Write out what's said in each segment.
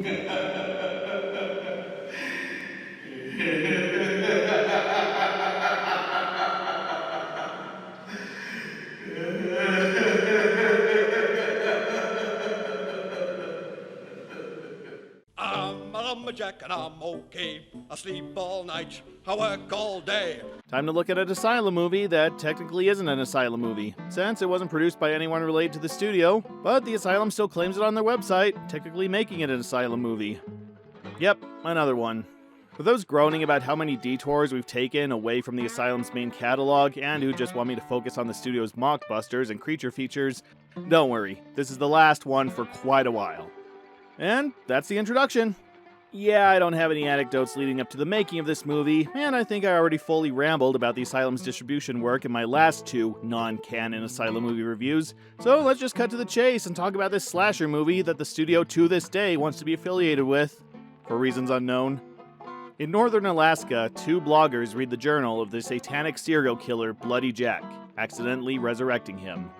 I'm a lumberjack and I'm okay. I sleep all night, I work all day. Time to look at an Asylum movie that technically isn't an Asylum movie, since it wasn't produced by anyone related to the studio, but the Asylum still claims it on their website, technically making it an Asylum movie. Yep, another one. For those groaning about how many detours we've taken away from the Asylum's main catalog, and who just want me to focus on the studio's mockbusters and creature features, don't worry, this is the last one for quite a while. And that's the introduction. Yeah, I don't have any anecdotes leading up to the making of this movie, and I think I already fully rambled about the Asylum's distribution work in my last 2 non-canon Asylum movie reviews, so let's just cut to the chase and talk about this slasher movie that the studio to this day wants to be affiliated with, for reasons unknown. In northern Alaska, 2 bloggers read the journal of the satanic serial killer Bloody Jack, accidentally resurrecting him.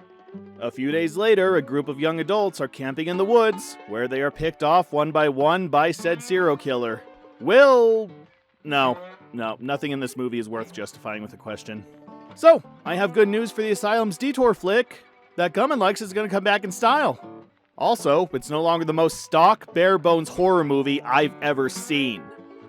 A few days later, a group of young adults are camping in the woods, where they are picked off one by said serial killer. No, nothing in this movie is worth justifying with a question. So, I have good news for the Asylum's detour flick. That Gummin likes is going to come back in style. Also, it's no longer the most stock, bare-bones horror movie I've ever seen.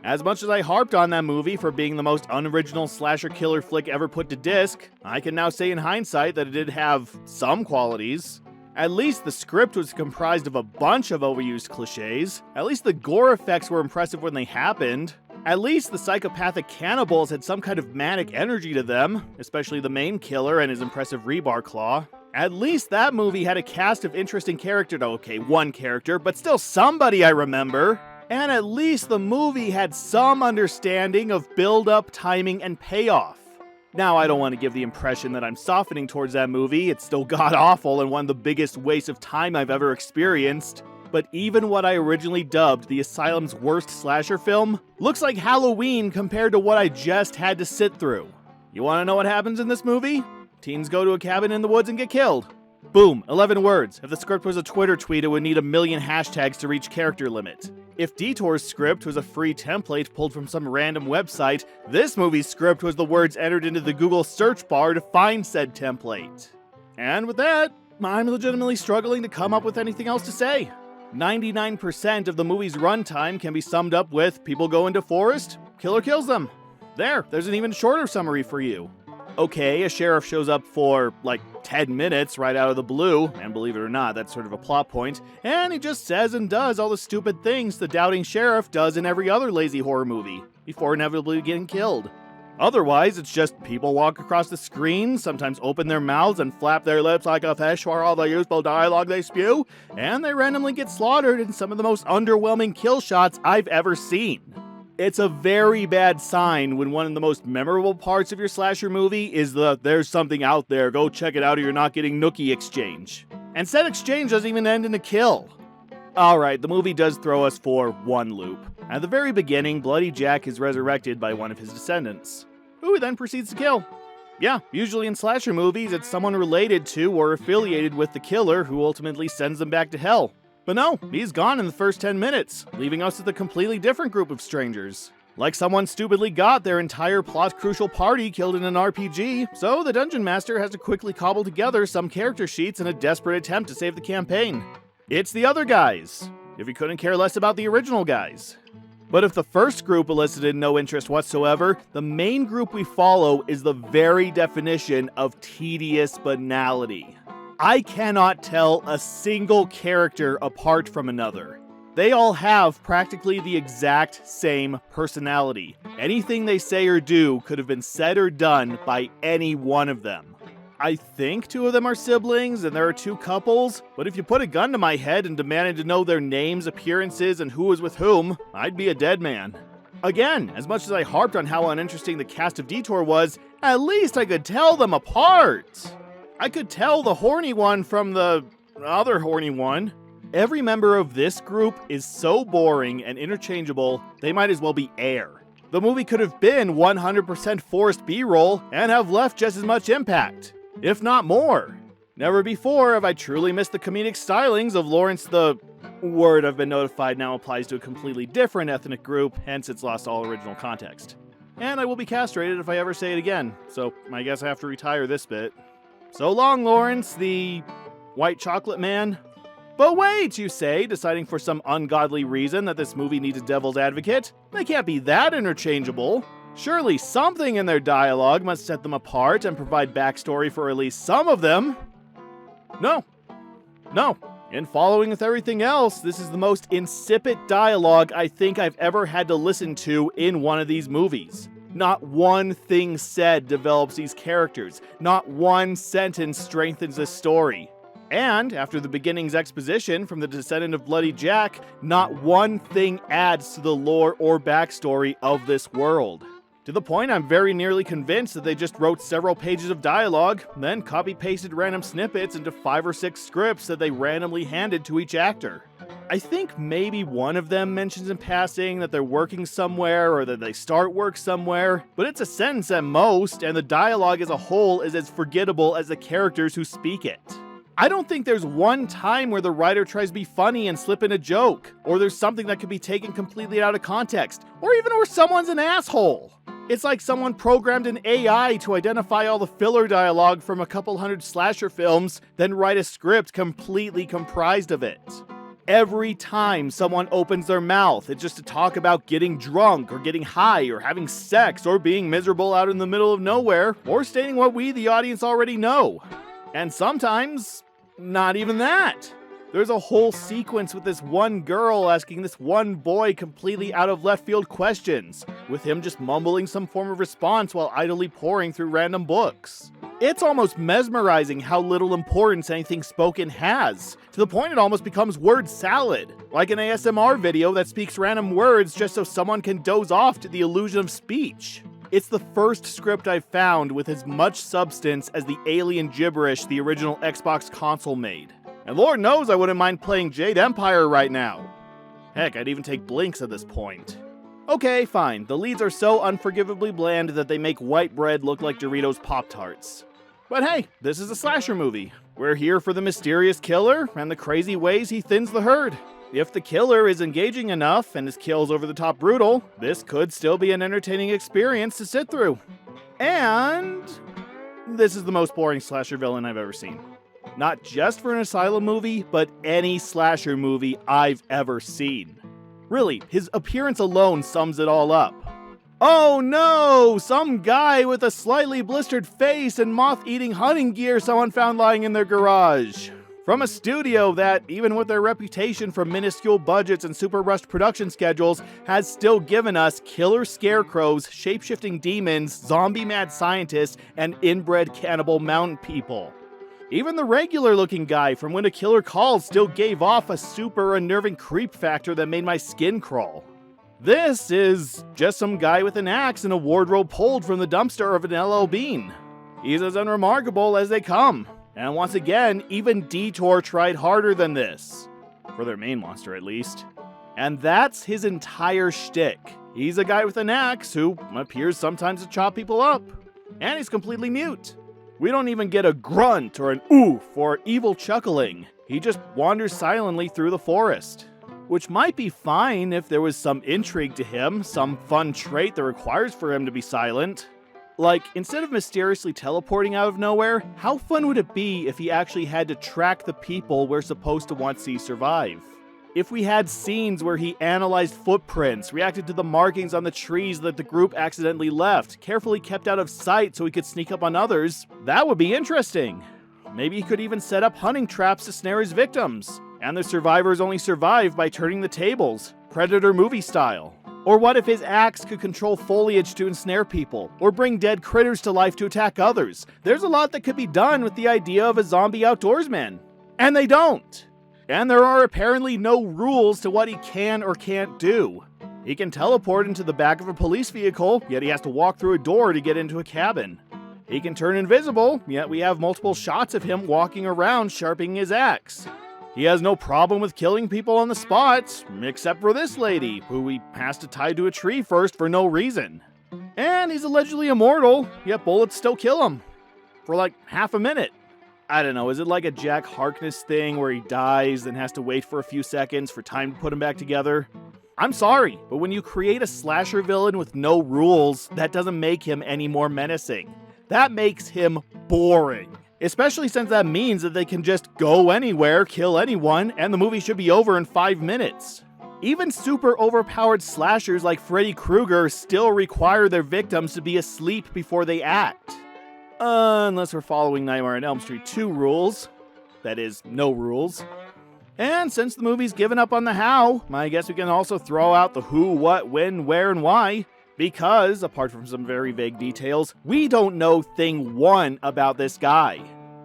As much as I harped on that movie for being the most unoriginal slasher killer flick ever put to disc, I can now say in hindsight that it did have some qualities. At least the script was comprised of a bunch of overused cliches. At least the gore effects were impressive when they happened. At least the psychopathic cannibals had some kind of manic energy to them, especially the main killer and his impressive rebar claw. At least that movie had a cast of interesting characters. Okay, one character, but still somebody I remember. And at least the movie had some understanding of build-up, timing, and payoff. Now, I don't want to give the impression that I'm softening towards that movie. It's still god-awful and one of the biggest wastes of time I've ever experienced. But even what I originally dubbed the Asylum's worst slasher film looks like Halloween compared to what I just had to sit through. You want to know what happens in this movie? Teens go to a cabin in the woods and get killed. Boom, 11 words. If the script was a Twitter tweet, it would need 1 million hashtags to reach character limit. If Detour's script was a free template pulled from some random website, this movie's script was the words entered into the Google search bar to find said template. And with that, I'm legitimately struggling to come up with anything else to say. 99% of the movie's runtime can be summed up with people go into forest, killer kills them. There's an even shorter summary for you. Okay, a sheriff shows up for, 10 minutes right out of the blue, and believe it or not, that's sort of a plot point, and he just says and does all the stupid things the doubting sheriff does in every other lazy horror movie, before inevitably getting killed. Otherwise, it's just people walk across the screen, sometimes open their mouths and flap their lips like a fish for all the useful dialogue they spew, and they randomly get slaughtered in some of the most underwhelming kill shots I've ever seen. It's a very bad sign when one of the most memorable parts of your slasher movie is the "there's something out there, go check it out or you're not getting nookie" exchange. And said exchange doesn't even end in a kill. Alright, the movie does throw us for one loop. At the very beginning, Bloody Jack is resurrected by one of his descendants, who he then proceeds to kill. Yeah, usually in slasher movies, it's someone related to or affiliated with the killer who ultimately sends them back to hell. But no, he's gone in the first 10 minutes, leaving us with a completely different group of strangers. Like someone stupidly got their entire plot-crucial party killed in an RPG, so the Dungeon Master has to quickly cobble together some character sheets in a desperate attempt to save the campaign. It's the other guys, if you couldn't care less about the original guys. But if the first group elicited no interest whatsoever, the main group we follow is the very definition of tedious banality. I cannot tell a single character apart from another. They all have practically the exact same personality. Anything they say or do could have been said or done by any one of them. I think 2 of them are siblings and there are 2 couples, but if you put a gun to my head and demanded to know their names, appearances, and who was with whom, I'd be a dead man. Again, as much as I harped on how uninteresting the cast of Detour was, at least I could tell them apart. I could tell the horny one from the other horny one. Every member of this group is so boring and interchangeable, they might as well be air. The movie could have been 100% forced B-roll and have left just as much impact, if not more. Never before have I truly missed the comedic stylings of Lawrence the Word I've been notified now applies to a completely different ethnic group, hence it's lost all original context. And I will be castrated if I ever say it again, so I guess I have to retire this bit. So long, Lawrence, the white chocolate man. But wait, you say, deciding for some ungodly reason that this movie needs a devil's advocate? They can't be that interchangeable. Surely something in their dialogue must set them apart and provide backstory for at least some of them. No. In following with everything else, this is the most insipid dialogue I think I've ever had to listen to in one of these movies. Not one thing said develops these characters. Not one sentence strengthens the story. And, after the beginning's exposition from the descendant of Bloody Jack, not one thing adds to the lore or backstory of this world. To the point I'm very nearly convinced that they just wrote several pages of dialogue, then copy-pasted random snippets into 5 or 6 scripts that they randomly handed to each actor. I think maybe one of them mentions in passing that they're working somewhere or that they start work somewhere, but it's a sentence at most, and the dialogue as a whole is as forgettable as the characters who speak it. I don't think there's one time where the writer tries to be funny and slip in a joke, or there's something that could be taken completely out of context, or even where someone's an asshole. It's like someone programmed an AI to identify all the filler dialogue from a couple hundred slasher films, then write a script completely comprised of it. Every time someone opens their mouth, it's just to talk about getting drunk, or getting high, or having sex, or being miserable out in the middle of nowhere, or stating what we, the audience, already know. And sometimes, not even that. There's a whole sequence with this one girl asking this one boy completely out of left field questions, with him just mumbling some form of response while idly poring through random books. It's almost mesmerizing how little importance anything spoken has, to the point it almost becomes word salad, like an ASMR video that speaks random words just so someone can doze off to the illusion of speech. It's the first script I've found with as much substance as the alien gibberish the original Xbox console made. And Lord knows I wouldn't mind playing Jade Empire right now. Heck, I'd even take Blinks at this point. Okay, fine. The leads are so unforgivably bland that they make white bread look like Doritos Pop-Tarts. But hey, this is a slasher movie. We're here for the mysterious killer and the crazy ways he thins the herd. If the killer is engaging enough and his kills over the top brutal, this could still be an entertaining experience to sit through. And this is the most boring slasher villain I've ever seen. Not just for an Asylum movie, but any slasher movie I've ever seen. Really, his appearance alone sums it all up. Oh no! Some guy with a slightly blistered face and moth-eating hunting gear someone found lying in their garage. From a studio that, even with their reputation for minuscule budgets and super rushed production schedules, has still given us killer scarecrows, shape-shifting demons, zombie-mad scientists, and inbred cannibal mountain people. Even the regular-looking guy from When a Killer Calls still gave off a super unnerving creep factor that made my skin crawl. This is just some guy with an axe and a wardrobe pulled from the dumpster of an LL Bean. He's as unremarkable as they come. And once again, even Detour tried harder than this. For their main monster, at least. And that's his entire shtick. He's a guy with an axe who appears sometimes to chop people up. And he's completely mute. We don't even get a grunt or an oof or evil chuckling. He just wanders silently through the forest. Which might be fine if there was some intrigue to him, some fun trait that requires for him to be silent. Like, instead of mysteriously teleporting out of nowhere, how fun would it be if he actually had to track the people we're supposed to want to see survive? If we had scenes where he analyzed footprints, reacted to the markings on the trees that the group accidentally left, carefully kept out of sight so he could sneak up on others, that would be interesting. Maybe he could even set up hunting traps to snare his victims, and the survivors only survive by turning the tables, Predator movie style. Or what if his axe could control foliage to ensnare people, or bring dead critters to life to attack others? There's a lot that could be done with the idea of a zombie outdoorsman. And they don't. And there are apparently no rules to what he can or can't do. He can teleport into the back of a police vehicle, yet he has to walk through a door to get into a cabin. He can turn invisible, yet we have multiple shots of him walking around sharpening his axe. He has no problem with killing people on the spot, except for this lady, who he has to tie to a tree first for no reason. And he's allegedly immortal, yet bullets still kill him. For like half a minute. I don't know, is it like a Jack Harkness thing where he dies and has to wait for a few seconds for time to put him back together? I'm sorry, but when you create a slasher villain with no rules, that doesn't make him any more menacing. That makes him boring. Especially since that means that they can just go anywhere, kill anyone, and the movie should be over in 5 minutes. Even super overpowered slashers like Freddy Krueger still require their victims to be asleep before they act. Unless we're following Nightmare on Elm Street 2 rules. That is, no rules. And since the movie's given up on the how, I guess we can also throw out the who, what, when, where, and why. Because, apart from some very vague details, we don't know thing one about this guy.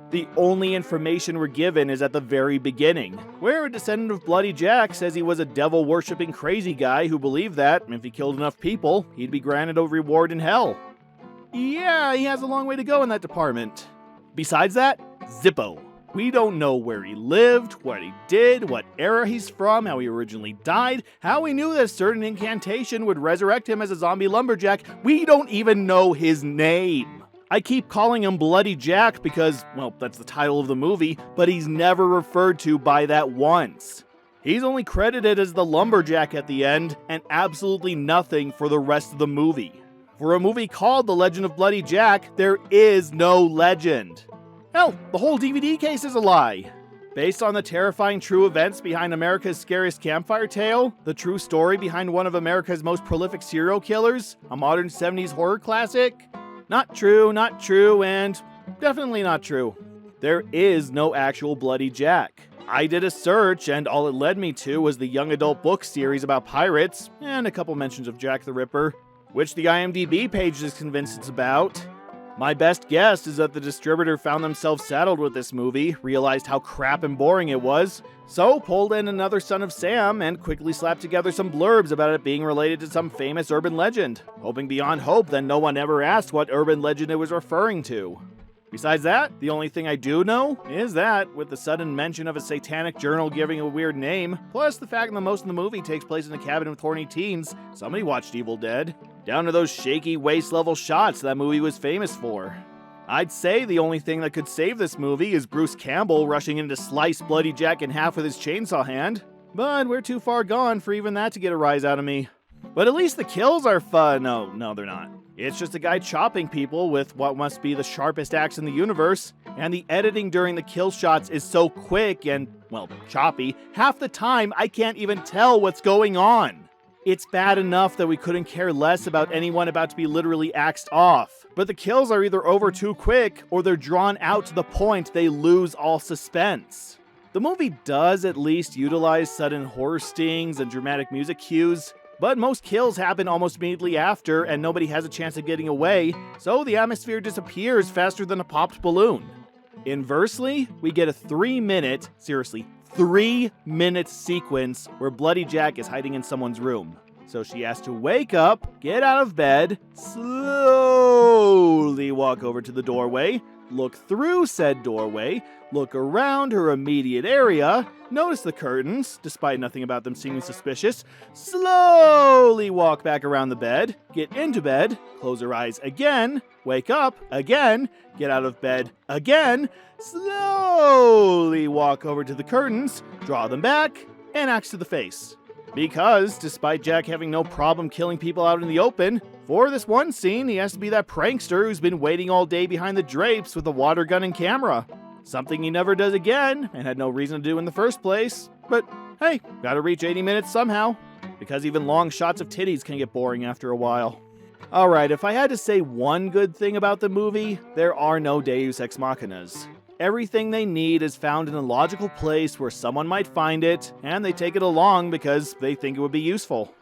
The only information we're given is at the very beginning, where a descendant of Bloody Jack says he was a devil-worshipping crazy guy who believed that, if he killed enough people, he'd be granted a reward in hell. Yeah, he has a long way to go in that department. Besides that, Zippo. We don't know where he lived, what he did, what era he's from, how he originally died, how he knew that a certain incantation would resurrect him as a zombie lumberjack. We don't even know his name. I keep calling him Bloody Jack because, well, that's the title of the movie, but he's never referred to by that once. He's only credited as the lumberjack at the end, and absolutely nothing for the rest of the movie. For a movie called The Legend of Bloody Jack, there is no legend. Hell, the whole DVD case is a lie. Based on the terrifying true events behind America's scariest campfire tale, the true story behind one of America's most prolific serial killers, a modern 70s horror classic? Not true, and definitely not true. There is no actual Bloody Jack. I did a search, and all it led me to was the young adult book series about pirates, and a couple mentions of Jack the Ripper, which the IMDb page is convinced it's about. My best guess is that the distributor found themselves saddled with this movie, realized how crap and boring it was, so pulled in another Son of Sam and quickly slapped together some blurbs about it being related to some famous urban legend, hoping beyond hope that no one ever asked what urban legend it was referring to. Besides that, the only thing I do know is that, with the sudden mention of a satanic journal giving a weird name, plus the fact that most of the movie takes place in a cabin with horny teens, somebody watched Evil Dead, down to those shaky waist-level shots that movie was famous for. I'd say the only thing that could save this movie is Bruce Campbell rushing in to slice Bloody Jack in half with his chainsaw hand, but we're too far gone for even that to get a rise out of me. But at least the kills are fun. No, they're not. It's just a guy chopping people with what must be the sharpest axe in the universe, and the editing during the kill shots is so quick and, well, choppy, half the time I can't even tell what's going on. It's bad enough that we couldn't care less about anyone about to be literally axed off, but the kills are either over too quick or they're drawn out to the point they lose all suspense. The movie does at least utilize sudden horror stings and dramatic music cues, but most kills happen almost immediately after and nobody has a chance of getting away, so the atmosphere disappears faster than a popped balloon. Inversely, we get a 3-minute sequence where Bloody Jack is hiding in someone's room. So she has to wake up, get out of bed, slowly walk over to the doorway, look through said doorway, look around her immediate area, notice the curtains, despite nothing about them seeming suspicious, slowly walk back around the bed, get into bed, close her eyes again, wake up again, get out of bed again, slowly walk over to the curtains, draw them back, and axe to the face. Because, despite Jack having no problem killing people out in the open, for this one scene he has to be that prankster who's been waiting all day behind the drapes with a water gun and camera. Something he never does again, and had no reason to do in the first place. But hey, gotta reach 80 minutes somehow. Because even long shots of titties can get boring after a while. Alright, if I had to say one good thing about the movie, there are no Deus Ex Machinas. Everything they need is found in a logical place where someone might find it, and they take it along because they think it would be useful.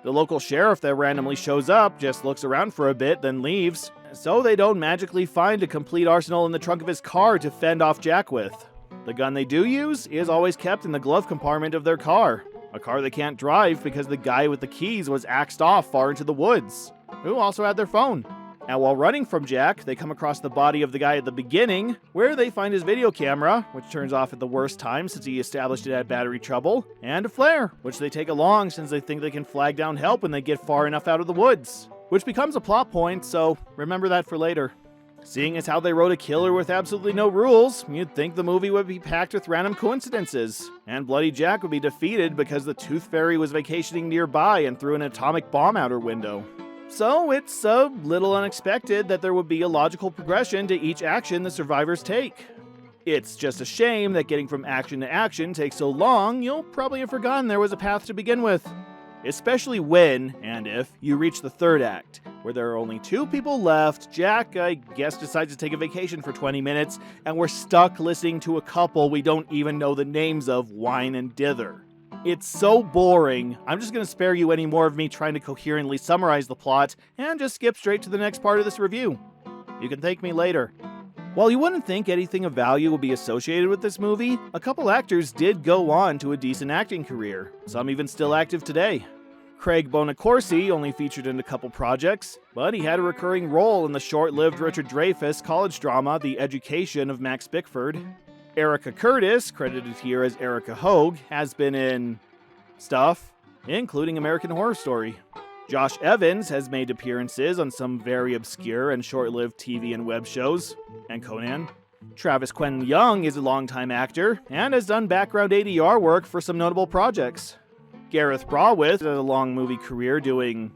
The local sheriff that randomly shows up just looks around for a bit, then leaves, so they don't magically find a complete arsenal in the trunk of his car to fend off Jack with. The gun they do use is always kept in the glove compartment of their car, a car they can't drive because the guy with the keys was axed off far into the woods, who also had their phone. Now, while running from Jack, they come across the body of the guy at the beginning, where they find his video camera, which turns off at the worst time since he established it had battery trouble, and a flare, which they take along since they think they can flag down help when they get far enough out of the woods, which becomes a plot point, so remember that for later. Seeing as how they wrote a killer with absolutely no rules, you'd think the movie would be packed with random coincidences, and Bloody Jack would be defeated because the Tooth Fairy was vacationing nearby and threw an atomic bomb out her window. So it's a little unexpected that there would be a logical progression to each action the survivors take. It's just a shame that getting from action to action takes so long, you'll probably have forgotten there was a path to begin with. Especially when, and if, you reach the third act, where there are only 2 people left. Jack, I guess, decides to take a vacation for 20 minutes, and we're stuck listening to a couple we don't even know the names of whine and dither. It's so boring, I'm just going to spare you any more of me trying to coherently summarize the plot, and just skip straight to the next part of this review. You can thank me later. While you wouldn't think anything of value would be associated with this movie, a couple actors did go on to a decent acting career, some even still active today. Craig Bonacorsi only featured in a couple projects, but he had a recurring role in the short-lived Richard Dreyfuss college drama The Education of Max Bickford. Erica Curtis, credited here as Erica Hogue, has been in stuff, including American Horror Story. Josh Evans has made appearances on some very obscure and short-lived TV and web shows, and Conan. Travis Quentin Young is a longtime actor, and has done background ADR work for some notable projects. Gareth Brawith had a long movie career doing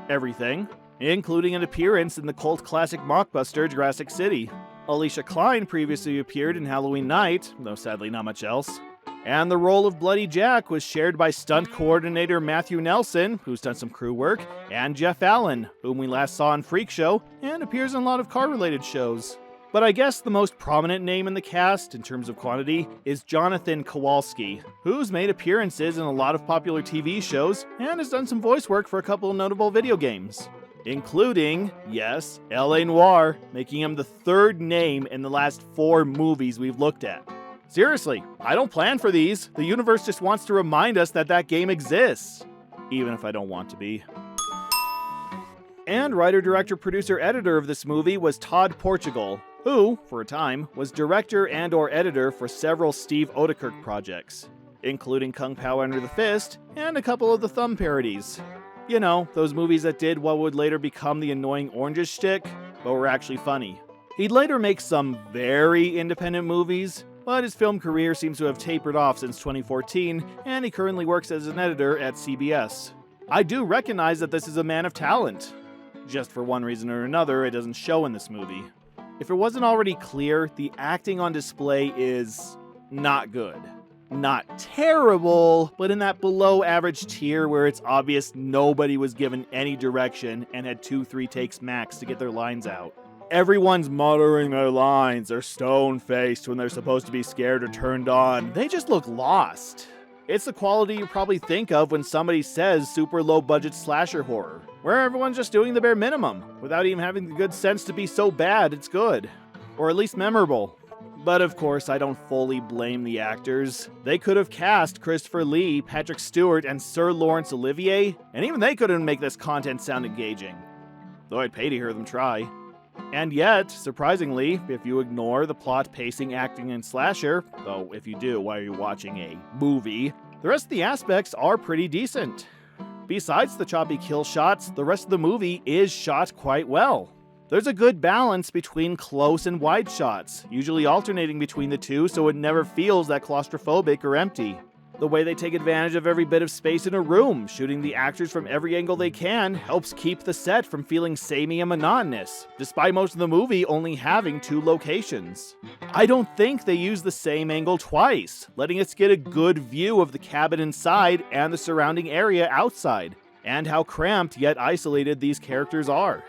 everything, including an appearance in the cult classic mockbuster Jurassic City. Alicia Klein previously appeared in Halloween Night, though sadly not much else. And the role of Bloody Jack was shared by stunt coordinator Matthew Nelson, who's done some crew work, and Jeff Allen, whom we last saw in Freak Show, and appears in a lot of car-related shows. But I guess the most prominent name in the cast, in terms of quantity, is Jonathan Kowalski, who's made appearances in a lot of popular TV shows, and has done some voice work for a couple of notable video games. Including, yes, L.A. Noire, making him the 3rd name in the last 4 movies we've looked at. Seriously, I don't plan for these. The universe just wants to remind us that that game exists. Even if I don't want to be. And writer, director, producer, editor of this movie was Todd Portugal, who, for a time, was director and/or editor for several Steve Odekirk projects, including Kung Pao Under the Fist and a couple of the Thumb parodies. You know, those movies that did what would later become the annoying oranges shtick, but were actually funny. He'd later make some very independent movies, but his film career seems to have tapered off since 2014, and he currently works as an editor at CBS. I do recognize that this is a man of talent. Just for one reason or another, it doesn't show in this movie. If it wasn't already clear, the acting on display is not good. Not terrible, but in that below average tier where it's obvious nobody was given any direction and had 2-3 takes max to get their lines out. Everyone's muttering their lines, they're stone-faced when they're supposed to be scared or turned on. They just look lost. It's the quality you probably think of when somebody says super low-budget slasher horror, where everyone's just doing the bare minimum, without even having the good sense to be so bad it's good. Or at least memorable. But of course, I don't fully blame the actors. They could have cast Christopher Lee, Patrick Stewart, and Sir Laurence Olivier, and even they couldn't make this content sound engaging. Though I'd pay to hear them try. And yet, surprisingly, if you ignore the plot, pacing, acting, and slasher, though if you do, why are you watching a movie? The rest of the aspects are pretty decent. Besides the choppy kill shots, the rest of the movie is shot quite well. There's a good balance between close and wide shots, usually alternating between the two so it never feels that claustrophobic or empty. The way they take advantage of every bit of space in a room, shooting the actors from every angle they can, helps keep the set from feeling samey and monotonous, despite most of the movie only having 2 locations. I don't think they use the same angle twice, letting us get a good view of the cabin inside and the surrounding area outside, and how cramped yet isolated these characters are.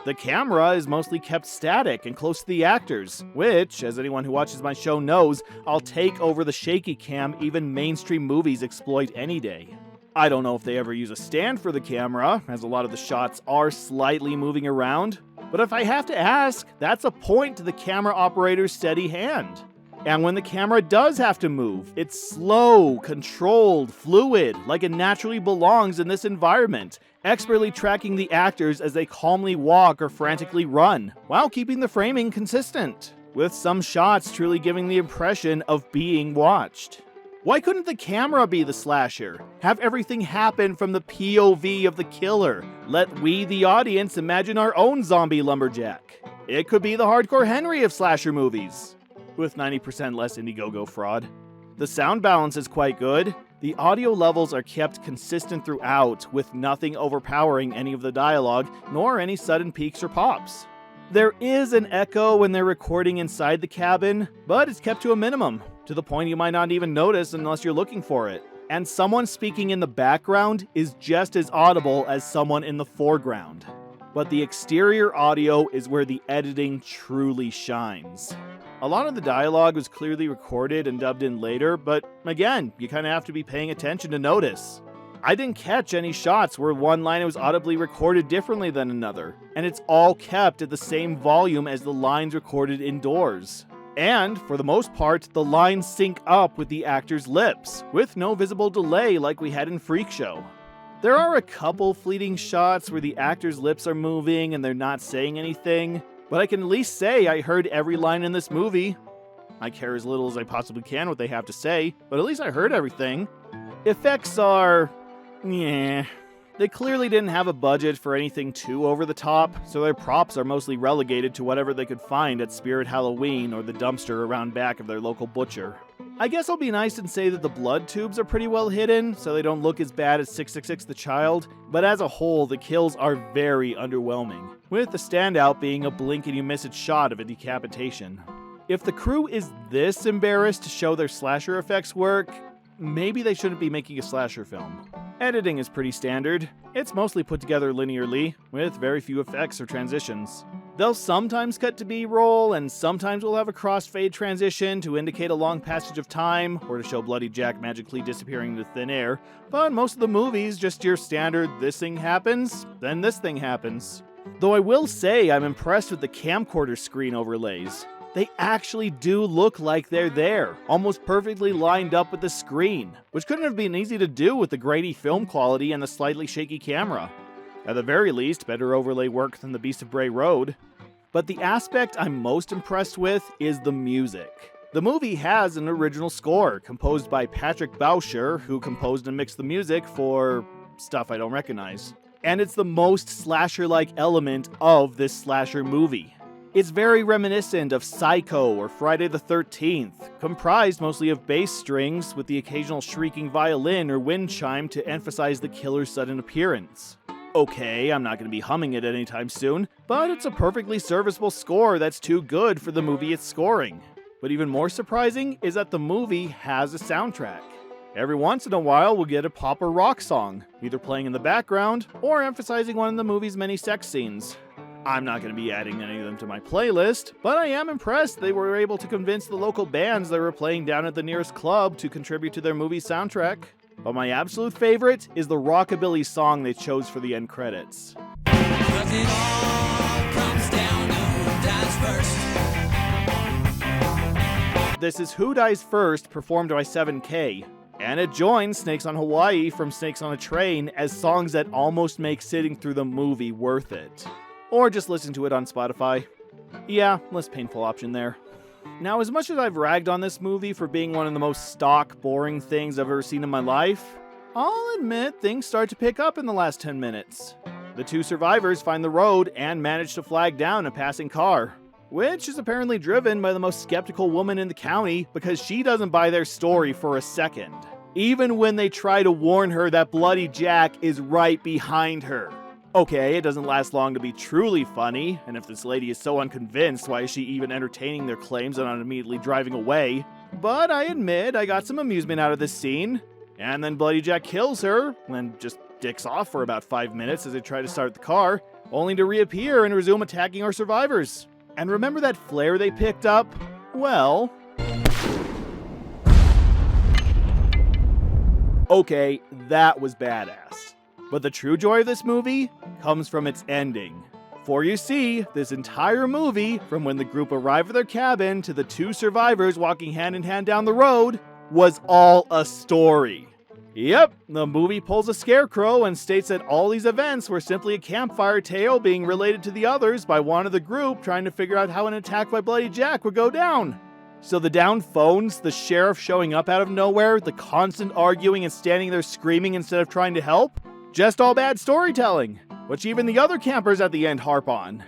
The camera is mostly kept static and close to the actors, which, as anyone who watches my show knows, I'll take over the shaky cam even mainstream movies exploit any day. I don't know if they ever use a stand for the camera, as a lot of the shots are slightly moving around, but if I have to ask, that's a point to the camera operator's steady hand. And when the camera does have to move, it's slow, controlled, fluid, like it naturally belongs in this environment, expertly tracking the actors as they calmly walk or frantically run, while keeping the framing consistent, with some shots truly giving the impression of being watched. Why couldn't the camera be the slasher? Have everything happen from the POV of the killer. Let we, the audience, imagine our own zombie lumberjack. It could be the Hardcore Henry of slasher movies, with 90% less Indiegogo fraud. The sound balance is quite good. The audio levels are kept consistent throughout, with nothing overpowering any of the dialogue, nor any sudden peaks or pops. There is an echo when they're recording inside the cabin, but it's kept to a minimum, to the point you might not even notice unless you're looking for it. And someone speaking in the background is just as audible as someone in the foreground. But the exterior audio is where the editing truly shines. A lot of the dialogue was clearly recorded and dubbed in later, but again, you kind of have to be paying attention to notice. I didn't catch any shots where one line was audibly recorded differently than another, and it's all kept at the same volume as the lines recorded indoors. And, for the most part, the lines sync up with the actor's lips, with no visible delay like we had in Freak Show. There are a couple fleeting shots where the actor's lips are moving and they're not saying anything, but I can at least say I heard every line in this movie. I care as little as I possibly can what they have to say, but at least I heard everything. Effects are... yeah. They clearly didn't have a budget for anything too over the top, so their props are mostly relegated to whatever they could find at Spirit Halloween or the dumpster around back of their local butcher. I guess I'll be nice and say that the blood tubes are pretty well hidden, so they don't look as bad as 666 the Child, but as a whole, the kills are very underwhelming, with the standout being a blink and you miss it shot of a decapitation. If the crew is this embarrassed to show their slasher effects work, maybe they shouldn't be making a slasher film. Editing is pretty standard. It's mostly put together linearly, with very few effects or transitions. They'll sometimes cut to B-roll, and sometimes we'll have a crossfade transition to indicate a long passage of time, or to show Bloody Jack magically disappearing into thin air, but most of the movies just your standard this thing happens, then this thing happens. Though I will say I'm impressed with the camcorder screen overlays. They actually do look like they're there, almost perfectly lined up with the screen, which couldn't have been easy to do with the grainy film quality and the slightly shaky camera. At the very least, better overlay work than the Beast of Bray Road. But the aspect I'm most impressed with is the music. The movie has an original score, composed by Patrick Boucher, who composed and mixed the music for stuff I don't recognize. And it's the most slasher-like element of this slasher movie. It's very reminiscent of Psycho or Friday the 13th, comprised mostly of bass strings with the occasional shrieking violin or wind chime to emphasize the killer's sudden appearance. Okay, I'm not going to be humming it anytime soon, but it's a perfectly serviceable score that's too good for the movie it's scoring. But even more surprising is that the movie has a soundtrack. Every once in a while we'll get a pop or rock song, either playing in the background or emphasizing one of the movie's many sex scenes. I'm not going to be adding any of them to my playlist, but I am impressed they were able to convince the local bands they were playing down at the nearest club to contribute to their movie soundtrack. But my absolute favorite is the rockabilly song they chose for the end credits. It all comes down to who dies first. This is Who Dies First, performed by 7K. And it joins Snakes on Hawaii from Snakes on a Train as songs that almost make sitting through the movie worth it. Or just listen to it on Spotify. Yeah, less painful option there. Now, as much as I've ragged on this movie for being one of the most stock, boring things I've ever seen in my life, I'll admit things start to pick up in the last 10 minutes. The two survivors find the road and manage to flag down a passing car, which is apparently driven by the most skeptical woman in the county because she doesn't buy their story for a second, even when they try to warn her that Bloody Jack is right behind her. Okay, it doesn't last long to be truly funny, and if this lady is so unconvinced, why is she even entertaining their claims and not immediately driving away? But I admit I got some amusement out of this scene. And then Bloody Jack kills her, and just dicks off for about 5 minutes as they try to start the car, only to reappear and resume attacking our survivors. And remember that flare they picked up? Well... okay, that was badass. But the true joy of this movie comes from its ending. For you see, this entire movie, from when the group arrived at their cabin to the two survivors walking hand in hand down the road, was all a story. Yep, the movie pulls a scarecrow and states that all these events were simply a campfire tale being related to the others by one of the group trying to figure out how an attack by Bloody Jack would go down. So the down phones, the sheriff showing up out of nowhere, the constant arguing and standing there screaming instead of trying to help? Just all bad storytelling, which even the other campers at the end harp on.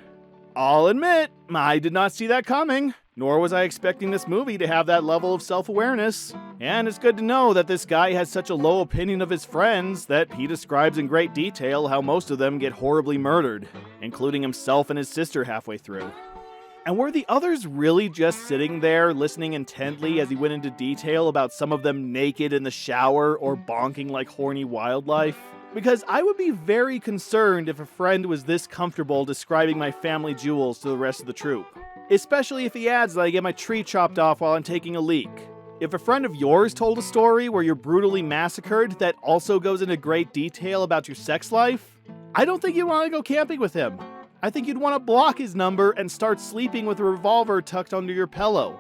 I'll admit, I did not see that coming, nor was I expecting this movie to have that level of self-awareness. And it's good to know that this guy has such a low opinion of his friends that he describes in great detail how most of them get horribly murdered, including himself and his sister halfway through. And were the others really just sitting there listening intently as he went into detail about some of them naked in the shower or bonking like horny wildlife? Because I would be very concerned if a friend was this comfortable describing my family jewels to the rest of the troop. Especially if he adds that I get my tree chopped off while I'm taking a leak. If a friend of yours told a story where you're brutally massacred that also goes into great detail about your sex life, I don't think you'd want to go camping with him. I think you'd want to block his number and start sleeping with a revolver tucked under your pillow.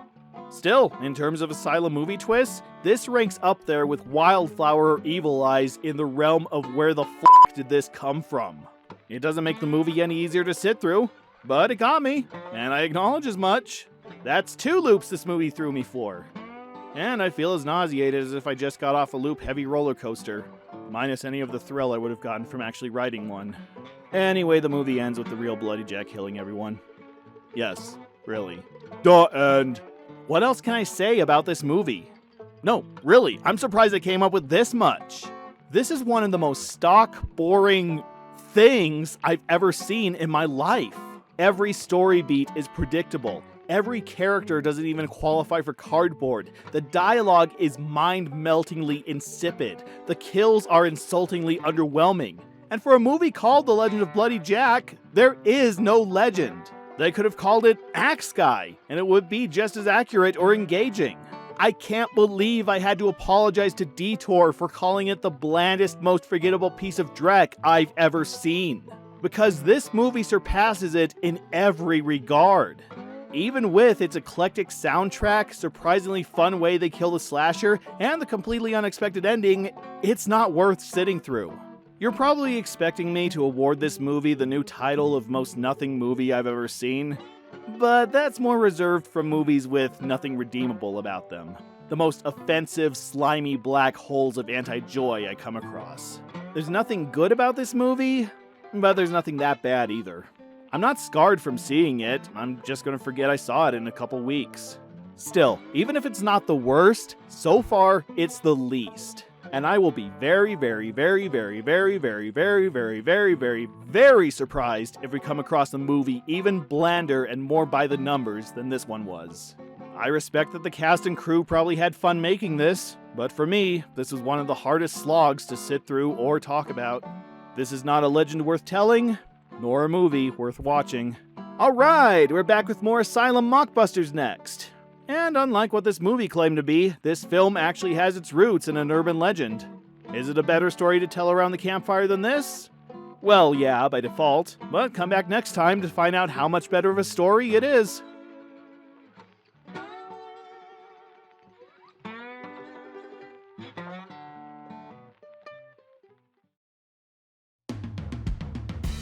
Still, in terms of Asylum movie twists, this ranks up there with Wildflower or Evil Eyes in the realm of where the f*** did this come from. It doesn't make the movie any easier to sit through, but it got me, and I acknowledge as much. That's 2 loops this movie threw me for. And I feel as nauseated as if I just got off a loop-heavy roller coaster, minus any of the thrill I would have gotten from actually riding one. Anyway, the movie ends with the real Bloody Jack killing everyone. Yes, really. The end. What else can I say about this movie? No, really, I'm surprised I came up with this much. This is one of the most stock, boring things I've ever seen in my life. Every story beat is predictable. Every character doesn't even qualify for cardboard. The dialogue is mind-meltingly insipid. The kills are insultingly underwhelming. And for a movie called The Legend of Bloody Jack, there is no legend. They could have called it Axe Guy, and it would be just as accurate or engaging. I can't believe I had to apologize to Detour for calling it the blandest, most forgettable piece of dreck I've ever seen. Because this movie surpasses it in every regard. Even with its eclectic soundtrack, surprisingly fun way they kill the slasher, and the completely unexpected ending, it's not worth sitting through. You're probably expecting me to award this movie the new title of most nothing movie I've ever seen, but that's more reserved for movies with nothing redeemable about them. The most offensive, slimy black holes of anti-joy I come across. There's nothing good about this movie, but there's nothing that bad either. I'm not scarred from seeing it, I'm just gonna forget I saw it in a couple weeks. Still, even if it's not the worst, so far, it's the least. And I will be very, very, very, very, very, very, very, very, very, very, very surprised if we come across a movie even blander and more by the numbers than this one was. I respect that the cast and crew probably had fun making this, but for me, this is one of the hardest slogs to sit through or talk about. This is not a legend worth telling, nor a movie worth watching. Alright, we're back with more Asylum mockbusters next. And unlike what this movie claimed to be, this film actually has its roots in an urban legend. Is it a better story to tell around the campfire than this? Well, yeah, by default, but come back next time to find out how much better of a story it is.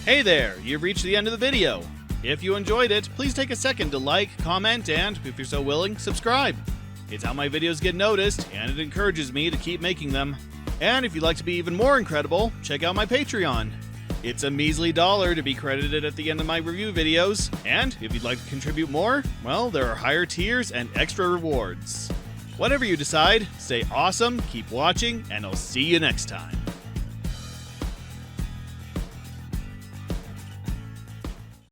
Hey there, you've reached the end of the video. If you enjoyed it, please take a second to like, comment, and, if you're so willing, subscribe. It's how my videos get noticed, and it encourages me to keep making them. And if you'd like to be even more incredible, check out my Patreon. It's a measly $1 to be credited at the end of my review videos, and if you'd like to contribute more, well, there are higher tiers and extra rewards. Whatever you decide, stay awesome, keep watching, and I'll see you next time.